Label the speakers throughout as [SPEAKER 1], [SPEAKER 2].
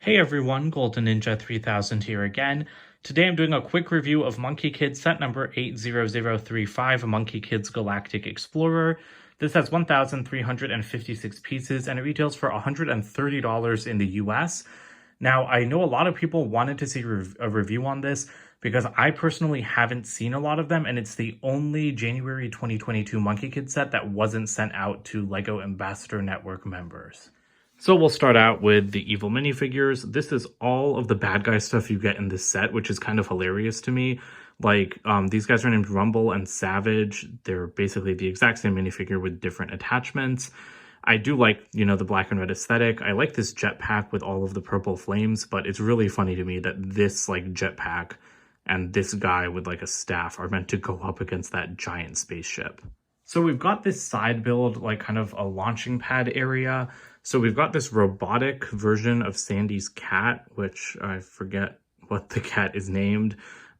[SPEAKER 1] Hey everyone, Golden Ninja 3000 here again. Today I'm doing a quick review of Monkie Kid set number 80035, Monkie Kid's Galactic Explorer. This has 1,356 pieces and it retails for $130 in the US. Now, I know a lot of people wanted to see a review on this because I personally haven't seen a lot of them, and it's the only January 2022 Monkie Kid set that wasn't sent out to LEGO Ambassador Network members. So we'll start out with the evil minifigures. This is all of the bad guy stuff you get in this set, which is kind of hilarious to me. Like, these guys are named Rumble and Savage. They're basically the exact same minifigure with different attachments. I do like, the black and red aesthetic. I like this jetpack with all of the purple flames, but it's really funny to me that this, jetpack and this guy with, a staff are meant to go up against that giant spaceship. So we've got this side build, kind of a launching pad area. So we've got this robotic version of Sandy's cat, which I forget what the cat is named.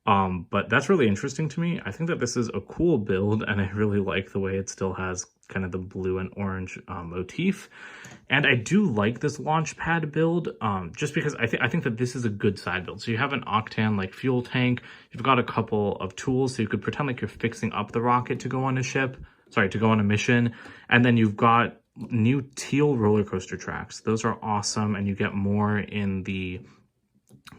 [SPEAKER 1] But that's really interesting to me. I think that this is a cool build, and I really like the way it still has kind of the blue and orange motif. And I do like this launch pad build, just because I think that this is a good side build. So you have an octan fuel tank. You've got a couple of tools, so you could pretend like you're fixing up the rocket to go on a mission. And then you've got new teal roller coaster tracks. Those are awesome, and you get more in the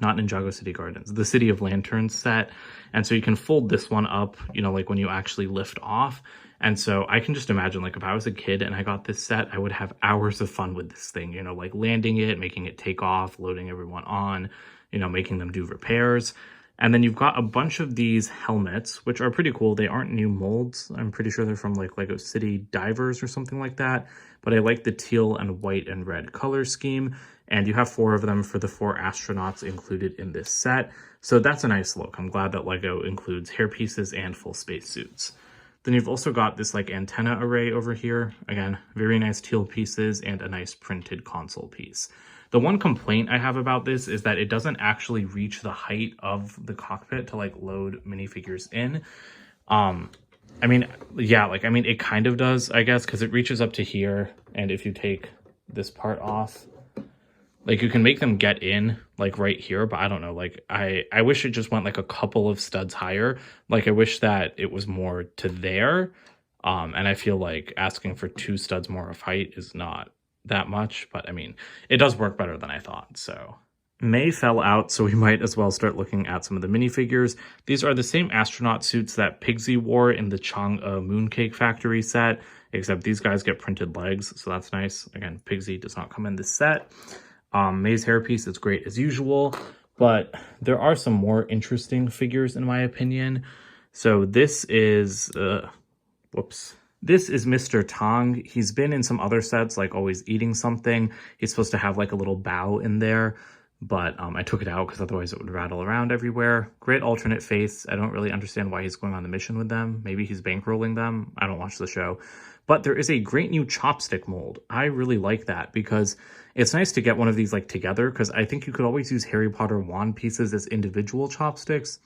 [SPEAKER 1] not Ninjago City Gardens, the City of Lanterns set. And so you can fold this one up, when you actually lift off. And so I can just imagine, if I was a kid and I got this set, I would have hours of fun with this thing, landing it, making it take off, loading everyone on, making them do repairs. And then you've got a bunch of these helmets, which are pretty cool. They aren't new molds. I'm pretty sure they're from Lego City Divers or something like that. But I like the teal and white and red color scheme. And you have 4 of them for the 4 astronauts included in this set. So that's a nice look. I'm glad that LEGO includes hair pieces and full spacesuits. Then you've also got this antenna array over here. Again, very nice teal pieces and a nice printed console piece. The one complaint I have about this is that it doesn't actually reach the height of the cockpit to load minifigures in. It kind of does, I guess, because it reaches up to here. And if you take this part off, you can make them get in right here, but I don't know, I wish it just went a couple of studs higher. I wish that it was more to there. And I feel like asking for 2 studs more of height is not that much, but it does work better than I thought. So May fell out, so we might as well start looking at some of the minifigures. These are the same astronaut suits that Pigsy wore in the Chang'e Mooncake Factory set, except these guys get printed legs, so that's nice. Again, Pigsy does not come in this set. May's hairpiece is great as usual, but there are some more interesting figures in my opinion. So this is, This is Mr. Tong. He's been in some other sets, always eating something. He's supposed to have a little bow in there, but I took it out because otherwise it would rattle around everywhere. Great alternate face. I don't really understand why he's going on the mission with them. Maybe he's bankrolling them. I don't watch the show. But there is a great new chopstick mold. I really like that because it's nice to get one of these together, because I think you could always use Harry Potter wand pieces as individual chopsticks.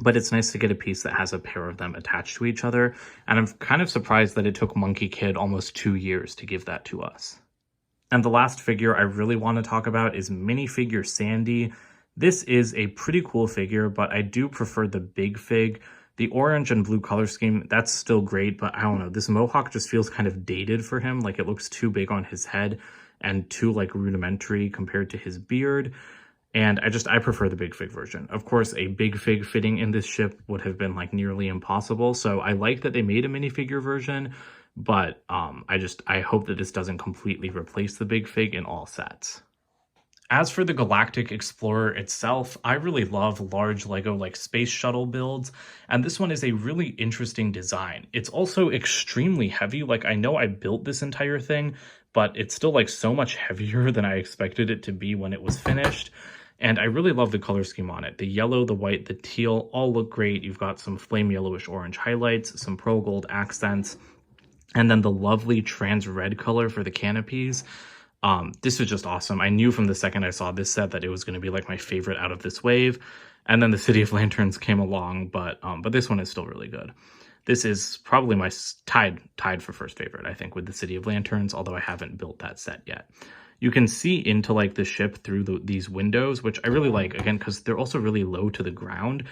[SPEAKER 1] But it's nice to get a piece that has a pair of them attached to each other. And I'm kind of surprised that it took Monkie Kid almost 2 years to give that to us. And the last figure I really want to talk about is Minifigure Sandy. This is a pretty cool figure, but I do prefer the big fig. The orange and blue color scheme, that's still great, but I don't know. This mohawk just feels kind of dated for him. It looks too big on his head and too rudimentary compared to his beard. And I prefer the big fig version. Of course, a big fig fitting in this ship would have been nearly impossible. So I like that they made a minifigure version, but I hope that this doesn't completely replace the big fig in all sets. As for the Galactic Explorer itself, I really love large LEGO space shuttle builds, and this one is a really interesting design. It's also extremely heavy. I know I built this entire thing, but it's still so much heavier than I expected it to be when it was finished. And I really love the color scheme on it. The yellow, the white, the teal all look great. You've got some flame yellowish orange highlights, some pearl gold accents, and then the lovely trans red color for the canopies. This is just awesome. I knew from the second I saw this set that it was going to be my favorite out of this wave. And then the City of Lanterns came along, but this one is still really good. This is probably my tied for first favorite, I think, with the City of Lanterns, although I haven't built that set yet. you can see into like the ship through these windows, which I really like, again, because they're also really low to the ground,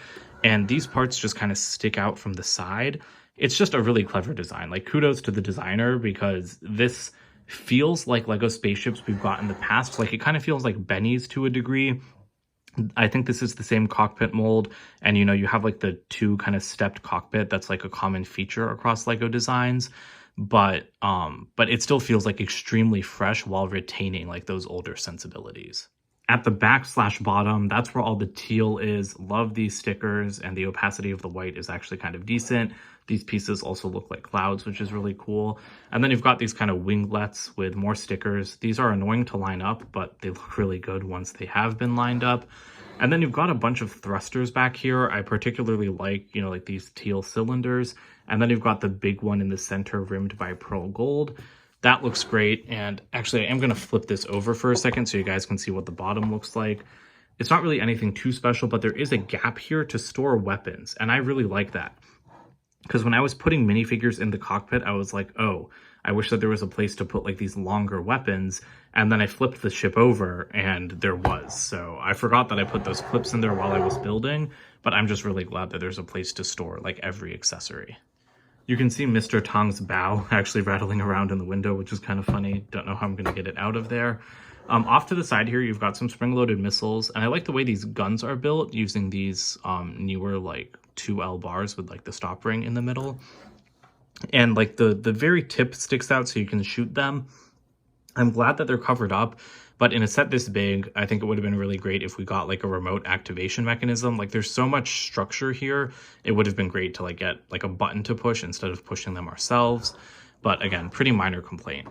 [SPEAKER 1] and these parts just kind of stick out from the side. It's just a really clever design. Like, kudos to the designer, because this feels like Lego spaceships we've got in the past. Like, it kind of feels like Benny's to a degree. I think this is the same cockpit mold, and you know, you have like the two kind of stepped cockpit. That's like a common feature across Lego designs, but it still feels like extremely fresh while retaining like those older sensibilities. At the back/bottom, that's where all the teal is. Love these stickers, and the opacity of the white is actually kind of decent. These pieces also look like clouds, which is really cool. And then you've got these kind of winglets with more stickers. These are annoying to line up, but they look really good once they have been lined up. And then you've got a bunch of thrusters back here. I particularly like, you know, like these teal cylinders. And then you've got the big one in the center rimmed by pearl gold. That looks great. And actually, I am going to flip this over for a second so you guys can see what the bottom looks like. It's not really anything too special, but there is a gap here to store weapons. And I really like that, because when I was putting minifigures in the cockpit, I was like, oh, I wish that there was a place to put like these longer weapons. And then I flipped the ship over and there was. So I forgot that I put those clips in there while I was building, but I'm just really glad that there's a place to store like every accessory. You can see Mr. Tong's bow actually rattling around in the window, which is kind of funny. Don't know how I'm going to get it out of there. Off to the side here, you've got some spring-loaded missiles, and I like the way these guns are built using these newer like 2L bars with like the stop ring in the middle. And like the very tip sticks out so you can shoot them. I'm glad that they're covered up, but in a set this big, I think it would have been really great if we got like a remote activation mechanism. Like, there's so much structure here, it would have been great to like get like a button to push instead of pushing them ourselves. But again, pretty minor complaint.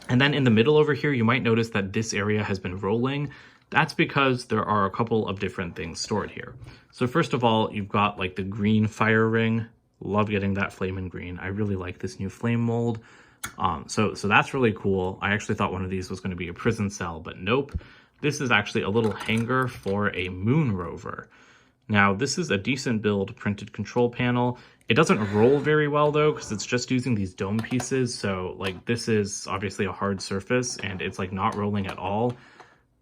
[SPEAKER 1] And then in the middle over here, you might notice that this area has been rolling. That's because there are a couple of different things stored here. So first of all, you've got like the green fire ring. Love getting that flame in green. I really like this new flame mold. So that's really cool. I actually thought one of these was going to be a prison cell, but nope. This is actually a little hanger for a moon rover. Now, this is a decent build printed control panel. It doesn't roll very well though, because it's just using these dome pieces. So like, this is obviously a hard surface and it's like not rolling at all.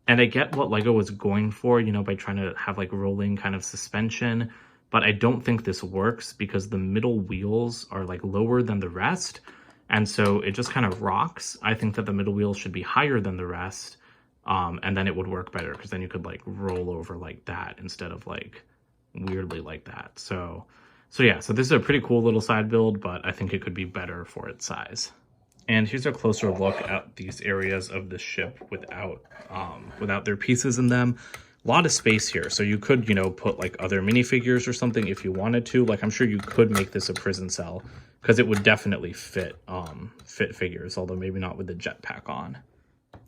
[SPEAKER 1] And I get what Lego was going for, you know, by trying to have like rolling kind of suspension, but I don't think this works because the middle wheels are like lower than the rest. And so it just kind of rocks. I think that the middle wheels should be higher than the rest. And then it would work better, because then you could like roll over like that instead of like weirdly like that. So yeah, so this is a pretty cool little side build, but I think it could be better for its size. And here's a closer look at these areas of the ship without their pieces in them. A lot of space here. So you could, you know, put like other minifigures or something if you wanted to. Like, I'm sure you could make this a prison cell, because it would definitely fit figures, although maybe not with the jetpack on.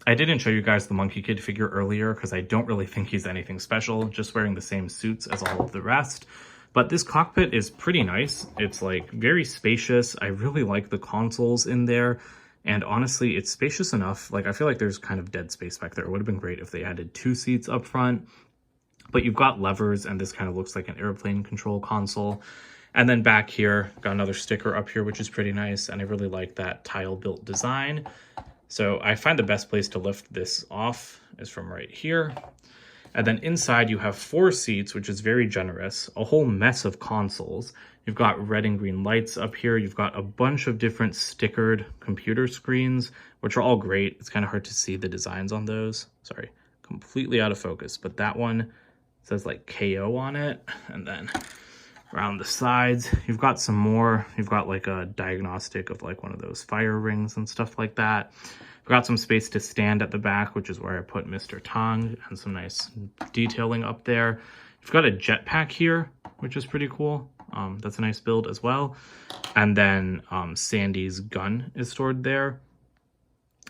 [SPEAKER 1] I didn't show you guys the Monkie Kid figure earlier because I don't really think he's anything special, just wearing the same suits as all of the rest. But this cockpit is pretty nice. It's like very spacious. I really like the consoles in there. And honestly, it's spacious enough. Like, I feel like there's kind of dead space back there. It would have been great if they added 2 seats up front. But you've got levers, and this kind of looks like an airplane control console. And then back here, got another sticker up here, which is pretty nice. And I really like that tile-built design. So I find the best place to lift this off is from right here. And then inside you have 4 seats, which is very generous, a whole mess of consoles. You've got red and green lights up here. You've got a bunch of different stickered computer screens, which are all great. It's kind of hard to see the designs on those. Sorry, completely out of focus. But that one says like KO on it. And then around the sides, you've got some more. You've got like a diagnostic of like one of those fire rings and stuff like that. We've got some space to stand at the back, which is where I put Mr. Tong, and some nice detailing up there. You've got a jetpack here, which is pretty cool. That's a nice build as well. And then Sandy's gun is stored there.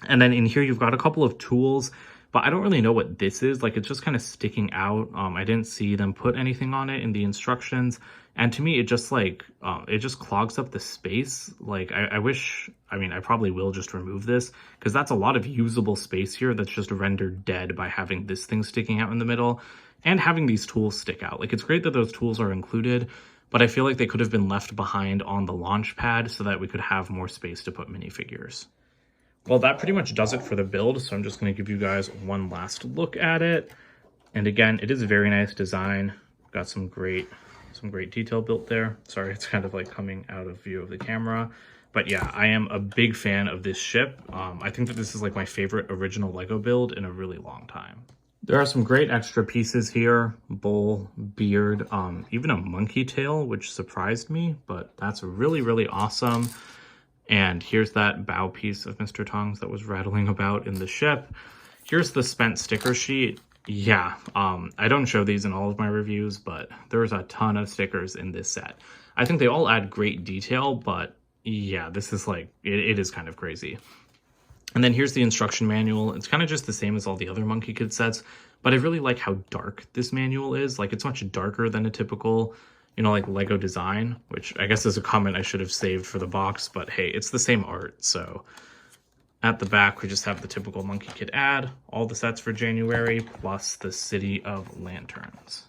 [SPEAKER 1] And then in here, you've got a couple of tools, but I don't really know what this is. Like, it's just kind of sticking out. I didn't see them put anything on it in the instructions. And to me, it just like, it just clogs up the space. Like, I wish, I mean, I probably will just remove this, because that's a lot of usable space here that's just rendered dead by having this thing sticking out in the middle and having these tools stick out. Like, it's great that those tools are included, but I feel like they could have been left behind on the launch pad so that we could have more space to put minifigures. Well, that pretty much does it for the build, so I'm just going to give you guys one last look at it. And again, it is a very nice design. Got some great detail built there. Sorry, it's kind of like coming out of view of the camera. But yeah, I am a big fan of this ship. I think that this is like my favorite original Lego build in a really long time. There are some great extra pieces here. Bull, beard, even a monkey tail, which surprised me, but that's really, really awesome. And here's that bow piece of Mr. Tongs that was rattling about in the ship. Here's the spent sticker sheet. Yeah, I don't show these in all of my reviews, but there's a ton of stickers in this set. I think they all add great detail, but yeah, this is like, it is kind of crazy. And then here's the instruction manual. It's kind of just the same as all the other Monkie Kid sets, but I really like how dark this manual is. Like, it's much darker than a typical, you know, like Lego design, which I guess is a comment I should have saved for the box, but hey, it's the same art. So at the back, we just have the typical Monkie Kid ad, all the sets for January, plus the City of Lanterns.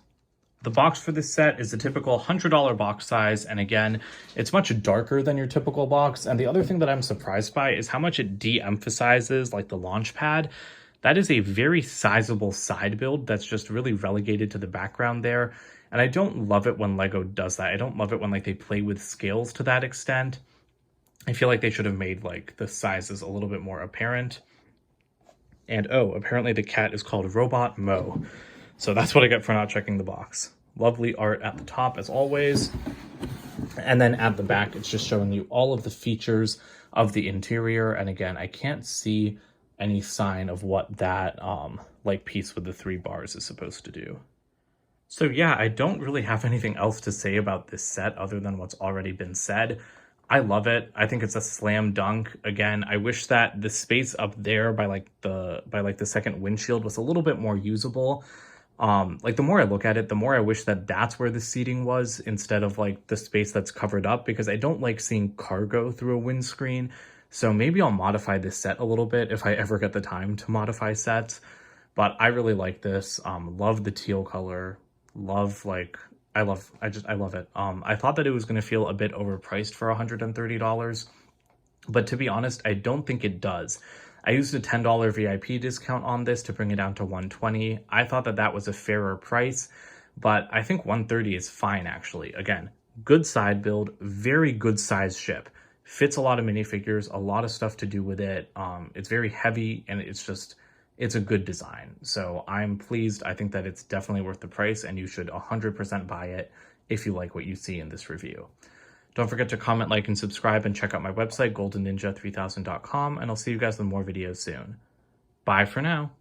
[SPEAKER 1] The box for this set is a typical $100 box size, and again, it's much darker than your typical box. And the other thing that I'm surprised by is how much it de-emphasizes like the launch pad. That is a very sizable side build that's just really relegated to the background there. And I don't love it when Lego does that. I don't love it when like they play with scales to that extent. I feel like they should have made like the sizes a little bit more apparent. And oh, apparently the cat is called Robot Mo. So that's what I get for not checking the box. Lovely art at the top as always. And then at the back, it's just showing you all of the features of the interior. And again, I can't see any sign of what that like piece with the 3 bars is supposed to do. So yeah, I don't really have anything else to say about this set other than what's already been said. I love it. I think it's a slam dunk. Again, I wish that the space up there by the second windshield was a little bit more usable. Like, the more I look at it, the more I wish that that's where the seating was instead of like the space that's covered up, because I don't like seeing cargo through a windscreen. So maybe I'll modify this set a little bit if I ever get the time to modify sets. But I really like this. Love the teal color. I love it. I thought that it was going to feel a bit overpriced for $130, but to be honest, I don't think it does. I used a $10 VIP discount on this to bring it down to $120. I thought that that was a fairer price, but I think $130 is fine actually. Again, good side build, very good size ship. Fits a lot of minifigures, a lot of stuff to do with it. It's very heavy, and it's a good design. So I'm pleased. I think that it's definitely worth the price, and you should 100% buy it if you like what you see in this review. Don't forget to comment, like, and subscribe, and check out my website, goldenninja3000.com, and I'll see you guys with more videos soon. Bye for now.